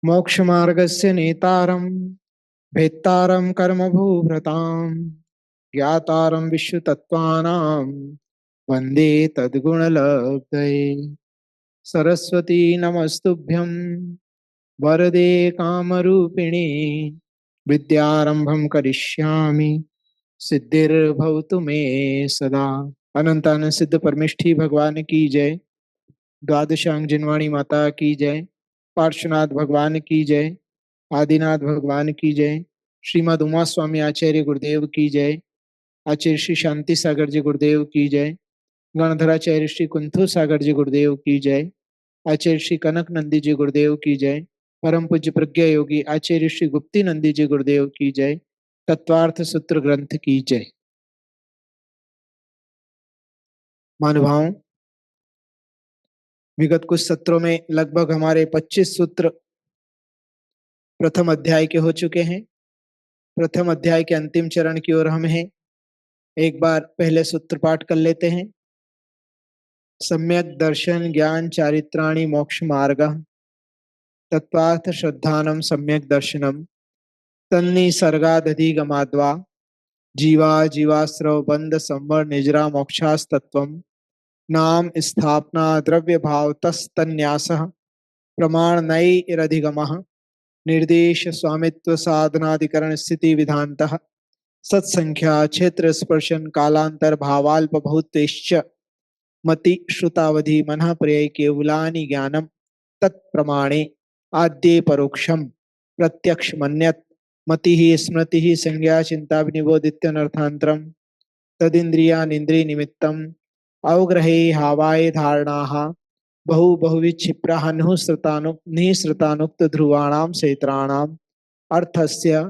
मोक्षमार्गस्य नेतारं भेत्तारं कर्मभूभृतां ज्ञातारं विश्वतत्त्वानां वन्दे तद्गुणलब्धये। सरस्वती नमस्तुभ्यं वरदे कामरूपिणी विद्यारंभं करिष्यामि सिद्धिर्भवतु मे सदा। अनंत अनंत सिद्ध परमेष्ठी भगवान की जय। द्वादशांग जिनवाणी माता की जय। पार्श्वनाथ भगवान की जय। आदिनाथ भगवान की जय। श्रीमद उमा स्वामी आचार्य गुरुदेव की जय। आचार्य श्री शांति सागर जी गुरुदेव की जय। गणधराचार्य श्री कुंथु सागर जी गुरुदेव की जय। आचार्य श्री कनक नंदी जी गुरुदेव की जय। परम पूज्य प्रज्ञा योगी आचार्य श्री गुप्ती नंदी जी गुरुदेव की जय। तत्वार्थ सूत्र ग्रंथ की जय। महानुभावों, विगत कुछ सत्रों में लगभग हमारे 25 सूत्र प्रथम अध्याय के हो चुके हैं। प्रथम अध्याय के अंतिम चरण की ओर हम हैं। एक बार पहले सूत्र पाठ कर लेते हैं। सम्यक दर्शन ज्ञान चारित्राणि मोक्ष मार्ग तत्वार्थ श्रद्धानम सम्यक दर्शनम तन्निसर्गादधिगमाद्वा जीवा जीवाश्रव बंध संवर निजरा मोक्षास्तत्वम नाम स्थापना द्रव्य भाव तस्तन्यासः प्रमाण नैरधिगमः निर्देश स्वामित्व साधनाधिकरण स्थिति विधानतः सत्संख्या क्षेत्र स्पर्शन कालांतर भावाल्प बहुतेश्च मति श्रुतावधि मनः प्रय केवलानि ज्ञानम तत्प्रमाणे आद्ये परोक्षम प्रत्यक्ष मन्यत मति स्मृति संज्ञा चिंता विनिबोधित्यनर्थांतरम तदिंद्रियानिंद्रिय निमित्तम अवग्रहे हावाय धारणाः बहुविक्षिप्राः निःसृतानुक्त ध्रुवाणां क्षेत्राणाम् अर्थस्य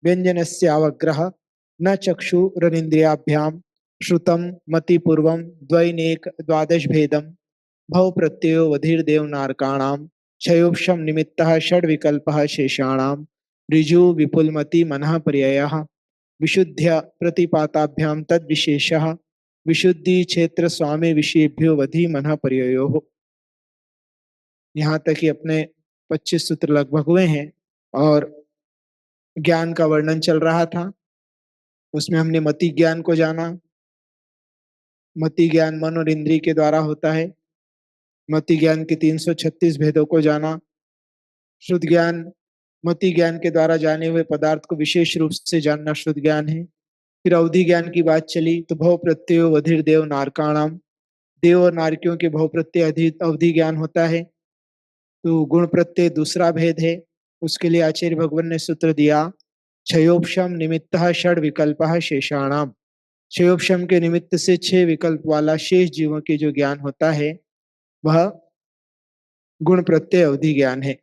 व्यंजनस्यावग्रह न चक्षुरनिन्द्रियाभ्यां श्रुतं मतिपूर्वं द्वैनेक द्वादश भेदं भव प्रत्ययो वधिर्देव नारकाणां क्षयोक्षम निमित्तः षड विकल्पः शेषाणां ऋजु विपुलमति मनः पर्ययः विशुद्ध्य प्रतिपाताभ्यां तद्विशेषः विशुद्धि क्षेत्र स्वामी विषयेभ्यो वधि मनः पर्ययो। यहाँ तक कि अपने 25 सूत्र लगभग हुए हैं और ज्ञान का वर्णन चल रहा था। उसमें हमने मति ज्ञान को जाना। मति ज्ञान मन और इंद्रिय के द्वारा होता है। मति ज्ञान के 336 भेदों को जाना। शुद्ध ज्ञान मति ज्ञान के द्वारा जाने हुए पदार्थ को विशेष रूप से जानना शुद्ध ज्ञान है। फिर अवधि ज्ञान की बात चली तो भव प्रत्ययो वधिर देव नारकाणाम, देव और नारकियों के भव प्रत्यय अवधि ज्ञान होता है। तो गुण प्रत्यय दूसरा भेद है। उसके लिए आचार्य भगवान ने सूत्र दिया क्षयोपम निमित्त षड विकल्प शेषाणाम। क्षयोपम के निमित्त से 6 विकल्प वाला शेष जीवों के जो ज्ञान होता है वह गुण प्रत्यय अवधि ज्ञान है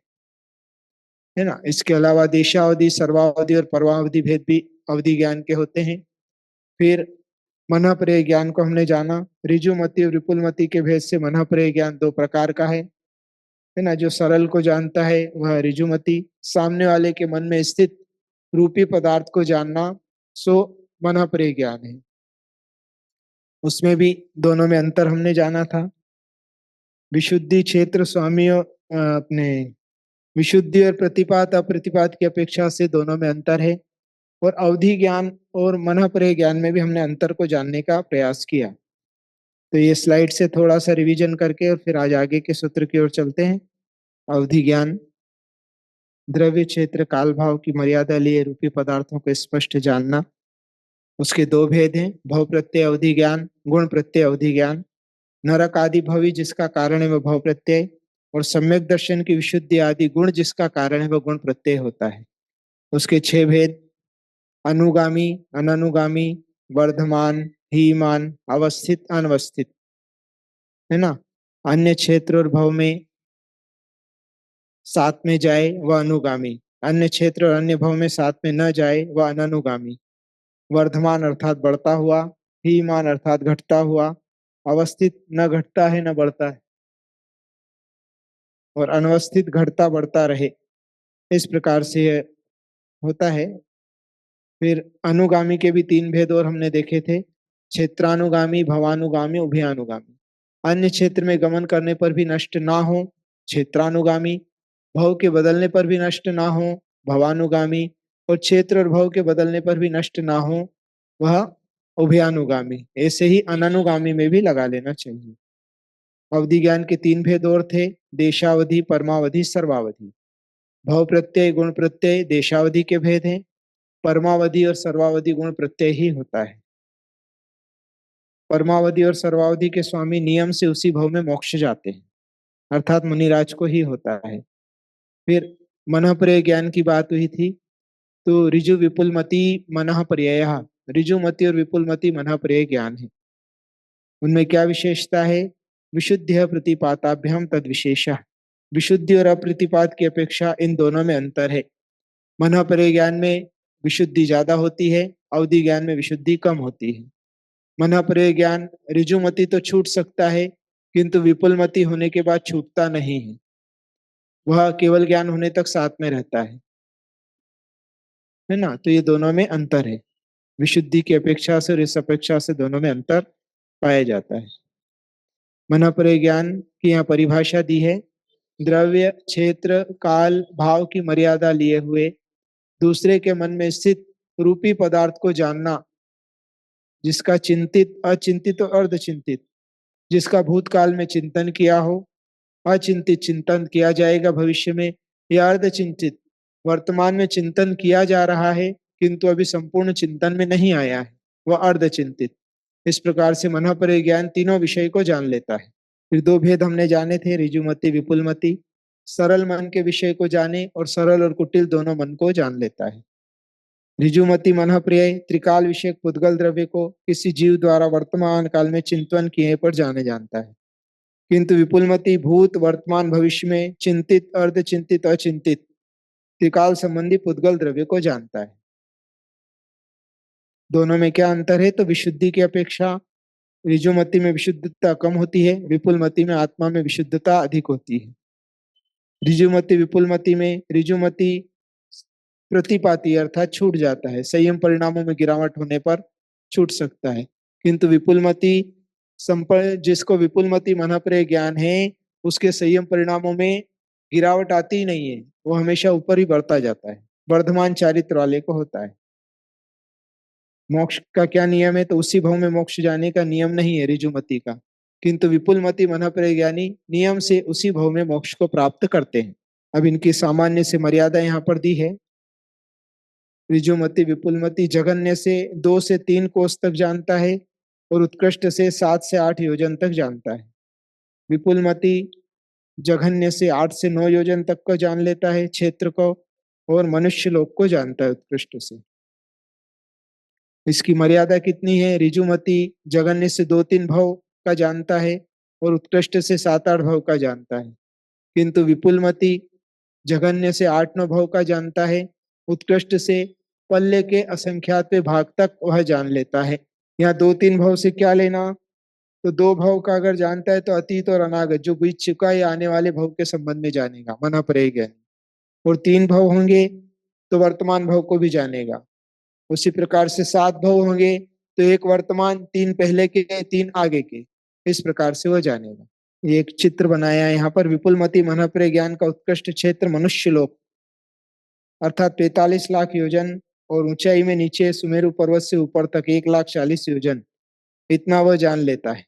ना। इसके अलावा देशावधि सर्वावधि और परवावधि भेद भी अवधि ज्ञान के होते हैं। फिर मन प्रेय ज्ञान को हमने जाना। ऋजुमति और विपुलमति के भेद से मन प्रेय ज्ञान 2 प्रकार का है ना। जो सरल को जानता है वह ऋजुमति, सामने वाले के मन में स्थित रूपी पदार्थ को जानना सो मन प्रेय ज्ञान है। उसमें भी दोनों में अंतर हमने जाना था। विशुद्धि क्षेत्र स्वामी अपने विशुद्धि और प्रतिपात अप्रतिपात की अपेक्षा से दोनों में अंतर है। और अवधि ज्ञान और मन प्रेय ज्ञान में भी हमने अंतर को जानने का प्रयास किया। तो ये स्लाइड से थोड़ा सा रिवीजन करके और फिर आज आगे के सूत्र की ओर चलते हैं। अवधि ज्ञान द्रव्य क्षेत्र काल भाव की मर्यादा लिए रूपी पदार्थों को स्पष्ट जानना। उसके 2 भेद हैं, भव प्रत्यय अवधि ज्ञान, गुण प्रत्यय अवधि ज्ञान। नरक आदि भवी जिसका कारण है वह भव प्रत्यय, और सम्यक दर्शन की विशुद्धि आदि गुण जिसका कारण है वह गुण प्रत्यय होता है। उसके 6 भेद अनुगामी, अननुगामी, वर्धमान, हीमान, अवस्थित, अनवस्थित, है ना। अन्य क्षेत्र और भव में साथ में जाए वह अनुगामी, अन्य क्षेत्र और अन्य भव में साथ में न जाए वह अननुगामी। वर्धमान अर्थात बढ़ता हुआ, हीमान अर्थात घटता हुआ, अवस्थित न घटता है न बढ़ता है, और अनवस्थित घटता बढ़ता रहे, इस प्रकार से होता है। फिर अनुगामी के भी 3 भेद और हमने देखे थे, क्षेत्रानुगामी, भवानुगामी, उभयानुगामी। अन्य क्षेत्र में गमन करने पर भी नष्ट ना हो क्षेत्रानुगामी, भव के बदलने पर भी नष्ट ना हो, भवानुगामी, और क्षेत्र और भव के बदलने पर भी नष्ट ना हो, वह उभयानुगामी। ऐसे ही अननुगामी में भी लगा लेना चाहिए। अवधि ज्ञान के तीन भेद और थे, देशावधि, परमावधि, सर्वावधि। भव प्रत्यय गुण प्रत्यय देशावधि के भेद हैं, परमावधि और सर्वावधि गुण प्रत्यय ही होता है। परमावधि और सर्वावधि के स्वामी नियम से उसी भव में मोक्ष जाते हैं, अर्थात मुनिराज को ही होता है। फिर मन पर्यय ज्ञान की बात हुई थी, तो ऋजु विपुलमति मनः पर्यय, ऋजुमति और विपुलमति मनः पर्यय ज्ञान है। उनमें क्या विशेषता है? विशुद्ध प्रतिपाताभ्याम तद विशेष, विशुद्धि और अप्रतिपात की अपेक्षा इन दोनों में अंतर है। मनः पर्यय ज्ञान में विशुद्धि ज्यादा होती है, अवधि ज्ञान में विशुद्धि कम होती है। मनः पर्यय ज्ञान ऋजुमति तो छूट सकता है, किंतु विपुलमति होने के बाद छूटता नहीं है, वह केवल ज्ञान होने तक साथ में रहता है ना। तो ये दोनों में अंतर है, विशुद्धि की अपेक्षा से और इस अपेक्षा से दोनों में अंतर पाया जाता है। मनः पर्यय ज्ञान की यहाँ परिभाषा दी है, द्रव्य, क्षेत्र, काल, भाव की मर्यादा लिए हुए दूसरे के मन में स्थित रूपी पदार्थ को जानना, जिसका चिंतित, अचिंतित और अर्धचिंतित, जिसका भूतकाल में चिंतन किया हो, अचिंतित चिंतन किया जाएगा भविष्य में, या अर्धचिंतित वर्तमान में चिंतन किया जा रहा है किंतु अभी संपूर्ण चिंतन में नहीं आया है, वह अर्धचिंतित। इस प्रकार से मनः पर्यय ज्ञान तीनों विषय को जान लेता है। फिर दो भेद हमने जाने थे, ऋजुमति, विपुलमति। सरल मन के विषय को जाने और सरल और कुटिल दोनों मन को जान लेता है। ऋजुमति मनः पर्यय त्रिकाल विषय पुद्गल द्रव्य को किसी जीव द्वारा वर्तमान काल में चिंतन किए पर जाने जानता है, किंतु विपुलमति भूत, वर्तमान, भविष्य में चिंतित, अर्धचिंतित, अचिंतित त्रिकाल संबंधी पुद्गल द्रव्य को जानता है। दोनों में क्या अंतर है? तो विशुद्धि की अपेक्षा ऋजुमति में विशुद्धता कम होती है, विपुलमति में आत्मा में विशुद्धता अधिक होती है। ऋजुमति विपुलमति में ऋजुमति प्रतिपाती अर्थात छूट जाता है, संयम परिणामों में गिरावट होने पर छूट सकता है, किंतु विपुलमति जिसको विपुलमति मनः पर्यय ज्ञान है, उसके संयम परिणामों में गिरावट आती ही नहीं है, वो हमेशा ऊपर ही बढ़ता जाता है, वर्धमान चारित्र वाले को होता है। मोक्ष का क्या नियम है? तो उसी भव में मोक्ष जाने का नियम नहीं है ऋजुमति का, किंतु विपुलमति मनः पर्यय ज्ञानी नियम से उसी भव में मोक्ष को प्राप्त करते हैं। अब इनकी सामान्य से मर्यादा यहाँ पर दी है। ऋजुमति विपुलमति जघन्य से 2 से 3 कोस तक जानता है और उत्कृष्ट से 7 से 8 योजन तक जानता है। विपुलमति जघन्य से 8 से 9 योजन तक को जान लेता है क्षेत्र को, और मनुष्य लोक को जानता है उत्कृष्ट से। इसकी मर्यादा कितनी है? ऋजुमति जघन्य से 2-3 भव का जानता है और उत्कृष्ट से 7-8 भव का जानता है, किंतु विपुलमति जघन्य से 8-9 भव का जानता है, उत्कृष्ट से पल्ले के असंख्यात भाग तक वह जान लेता है। यहाँ 2-3 भव से क्या लेना? तो 2 भव का अगर जानता है तो अतीत और अनागत जो बीत चुका है आने वाले भव के संबंध में जानेगा, मनः पर्यय ज्ञान। और 3 भव होंगे तो वर्तमान भव को भी जानेगा। उसी प्रकार से 7 भव होंगे तो 1 वर्तमान, 3 पहले के, 3 आगे के, इस प्रकार से वह जानेगा। ये एक चित्र बनाया है यहाँ पर। विपुलमति मनः पर्यय ज्ञान का उत्कृष्ट क्षेत्र मनुष्य लोक अर्थात 45 लाख योजन, और ऊंचाई में नीचे सुमेरु पर्वत से ऊपर तक 1,40,000 योजन, इतना वह जान लेता है,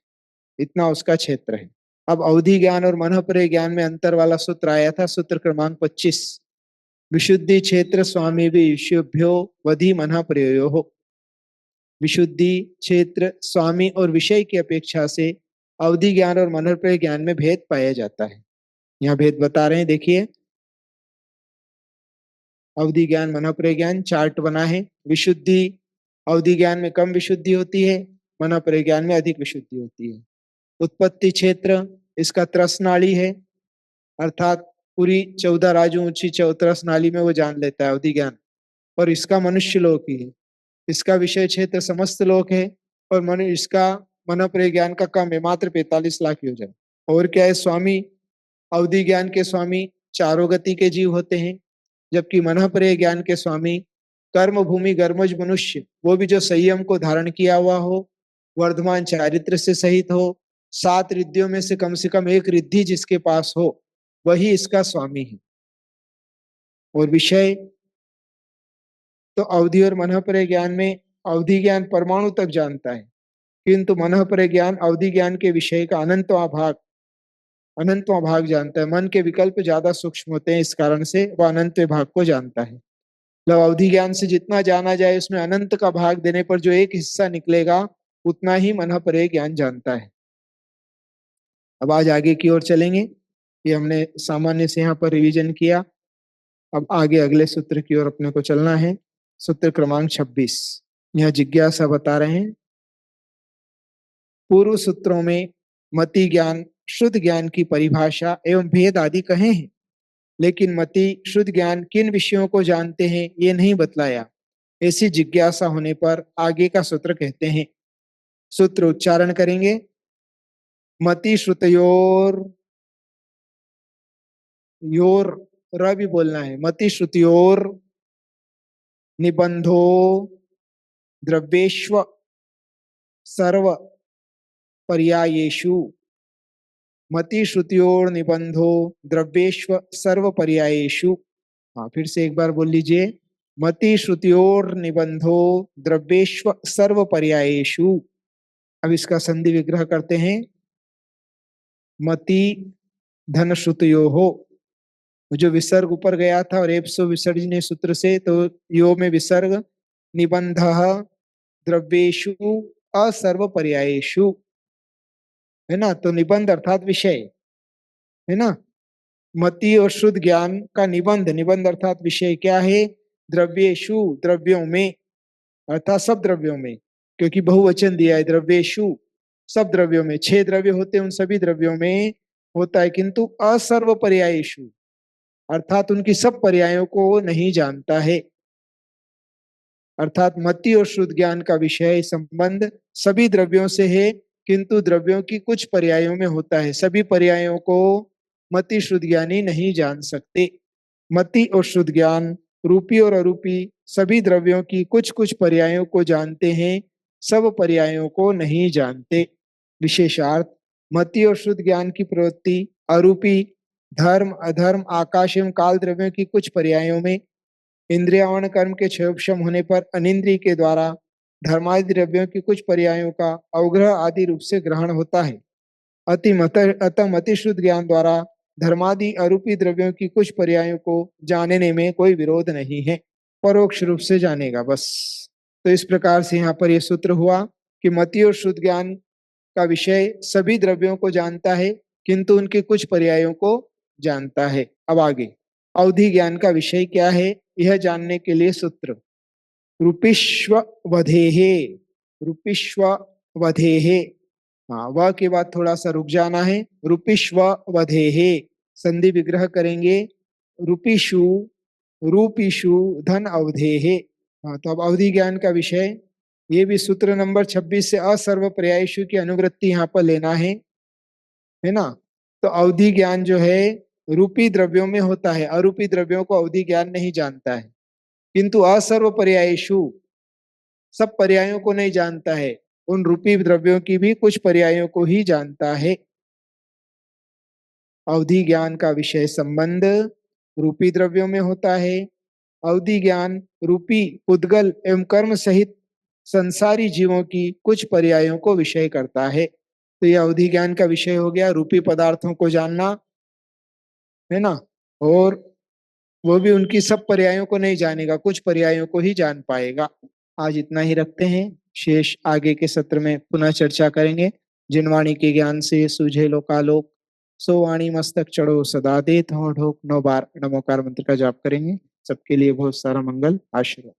इतना उसका क्षेत्र है। अब अवधि ज्ञान और मनः पर्यय ज्ञान में अंतर वाला सूत्र आया था, सूत्र क्रमांक 25, विशुद्धि क्षेत्र स्वामी विषुभ्यो वधि मनः पर्ययो हो। विशुद्धि क्षेत्र स्वामी और विषय की अपेक्षा से अवधि ज्ञान और मनः पर्यय ज्ञान में भेद पाया जाता है। यहाँ भेद बता रहे हैं, देखिए। अवधि ज्ञान, मनः पर्यय ज्ञान, चार्ट बना है। विशुद्धि अवधि ज्ञान में कम विशुद्धि होती है, मनः पर्यय ज्ञान में अधिक विशुद्धि होती है। उत्पत्ति क्षेत्र इसका त्रस नाड़ी है, अर्थात पूरी 14 राजू ऊंची त्रस नाली में वो जान लेता है अवधि ज्ञान, और इसका मनुष्य लोक ही है। इसका विषय क्षेत्र समस्त लोक है, और इसका मनः पर्यय ज्ञान का कम है, मात्र 45 लाख योजन। और क्या है? स्वामी अवधि ज्ञान के स्वामी चारों गति के जीव होते हैं, जबकि मनः पर्यय ज्ञान के स्वामी कर्म भूमि गर्मज मनुष्य, वो भी जो संयम को धारण किया हुआ हो, वर्धमान चारित्र से सहित हो, 7 रिद्धियों में से कम एक रिद्धि जिसके पास हो, वही इसका स्वामी है। और विषय तो अवधि और मनःपरक ज्ञान में अवधि ज्ञान परमाणु तक जानता है, किंतु मनःपरक ज्ञान अवधि ज्ञान के विषय का अनंतवां भाग जानता है। मन के विकल्प ज्यादा सूक्ष्म होते हैं, इस कारण से वह अनंत भाग को जानता है। मतलब अवधि ज्ञान से जितना जाना जाए उसमें अनंत का भाग देने पर जो एक हिस्सा निकलेगा उतना ही मनःपरक ज्ञान जानता है। अब आज आगे की ओर चलेंगे। ये हमने सामान्य से यहाँ पर रिवीजन किया। अब आगे अगले सूत्र की ओर अपने को चलना है। सूत्र क्रमांक 26। यह जिज्ञासा बता रहे हैं, पूर्व सूत्रों में मति ज्ञान, शुद्ध ज्ञान की परिभाषा एवं भेद आदि कहे हैं, लेकिन मति शुद्ध ज्ञान किन विषयों को जानते हैं ये नहीं बतलाया। ऐसी जिज्ञासा होने पर आगे का सूत्र कहते हैं। सूत्र उच्चारण करेंगे। मति श्रुतयोर, योर र भी बोलना है। मति श्रुतयोर निबंधो द्रव्येष्व सर्व पर्यायेषु। मति श्रुतियोर निबंधो द्रव्येष्व सर्व पर्यायेषु। हाँ, फिर से एक बार बोल लीजिए। मति श्रुतियोर निबंधो द्रव्येष्व सर्व पर्यायेषु। अब इसका संधि विग्रह करते हैं। मति धन श्रुतयो हो, जो विसर्ग ऊपर गया था और एप्सो विसर्जनीय सूत्र से, तो यो में विसर्ग, निबंध द्रव्येषु असर्व पर्यायेषु, है ना। तो निबंध अर्थात विषय, है ना। मति और शुद्ध ज्ञान का निबंध, निबंध अर्थात विषय क्या है? द्रव्येषु, द्रव्यों में, अर्थात सब द्रव्यों में, क्योंकि बहुवचन दिया है। द्रव्येषु सब द्रव्यों में, 6 द्रव्य होते हैं, उन सभी द्रव्यों में होता है, किंतु असर्व पर्यायेषु अर्थात उनकी सब पर्यायों को नहीं जानता है। अर्थात मति और शुद्ध ज्ञान का विषय संबंध सभी द्रव्यों से है, किंतु द्रव्यों की कुछ पर्यायों में होता है। सभी पर्यायों को मति शुद्ध ज्ञानी नहीं जान सकते। मति और शुद्ध ज्ञान रूपी और अरूपी सभी द्रव्यों की कुछ कुछ पर्यायों को जानते हैं, सब पर्यायों को नहीं जानते। विशेषार्थ मति और शुद्ध ज्ञान की प्रवृत्ति अरूपी धर्म, अधर्म, आकाश एवं काल द्रव्यों की कुछ पर्यायों में, इंद्रियावर्ण कर्म के क्षयोक्षम होने पर अनिंद्रिय के द्वारा धर्मादि द्रव्यों की कुछ पर्यायों का अवग्रह आदि रूप से ग्रहण होता है। अतः मति शुद्ध ज्ञान द्वारा धर्मादि अरूपी द्रव्यों की कुछ पर्यायों को जानने में कोई विरोध नहीं है, परोक्ष रूप से जानेगा बस। तो इस प्रकार से यहाँ पर यह सूत्र हुआ कि मति और शुद्ध ज्ञान का विषय सभी द्रव्यों को जानता है, किंतु उनके कुछ पर्यायों को जानता है। अब आगे अवधि ज्ञान का विषय क्या है, यह जानने के लिए सूत्र रूपिष्व वधेहे, रूपिष्व वधेहे। हाँ, वह के बाद थोड़ा सा रुक जाना है। रूपिष्व वधेहे संधि विग्रह करेंगे। रूपिषु, रूपिषु धन अवधेहे। हाँ, तो अब अवधि ज्ञान का विषय, ये भी सूत्र नंबर 26 से असर्व पर्यायेषु की अनुवृत्ति यहाँ पर लेना है ना। तो अवधि ज्ञान जो है रूपी द्रव्यों में होता है, अरूपी द्रव्यों को अवधि ज्ञान नहीं जानता है, किंतु असर्व पर्यायेषु सब पर्यायों को नहीं जानता है, उन रूपी द्रव्यों की भी कुछ पर्यायों को ही जानता है। अवधि ज्ञान का विषय संबंध रूपी द्रव्यों में होता है। अवधि ज्ञान रूपी उद्गल एवं कर्म सहित संसारी जीवों की कुछ पर्यायों को विषय करता है। तो यह अवधि ज्ञान का विषय हो गया, रूपी पदार्थों को जानना, है ना। और वो भी उनकी सब पर्यायों को नहीं जानेगा, कुछ पर्यायों को ही जान पाएगा। आज इतना ही रखते हैं, शेष आगे के सत्र में पुनः चर्चा करेंगे। जिन वाणी के ज्ञान से सूझे लोकालोक, सो वाणी मस्तक चढ़ो सदा देत हो ढोक। 9 बार नमोकार मंत्र का जाप करेंगे। सबके लिए बहुत सारा मंगल आशीर्वाद।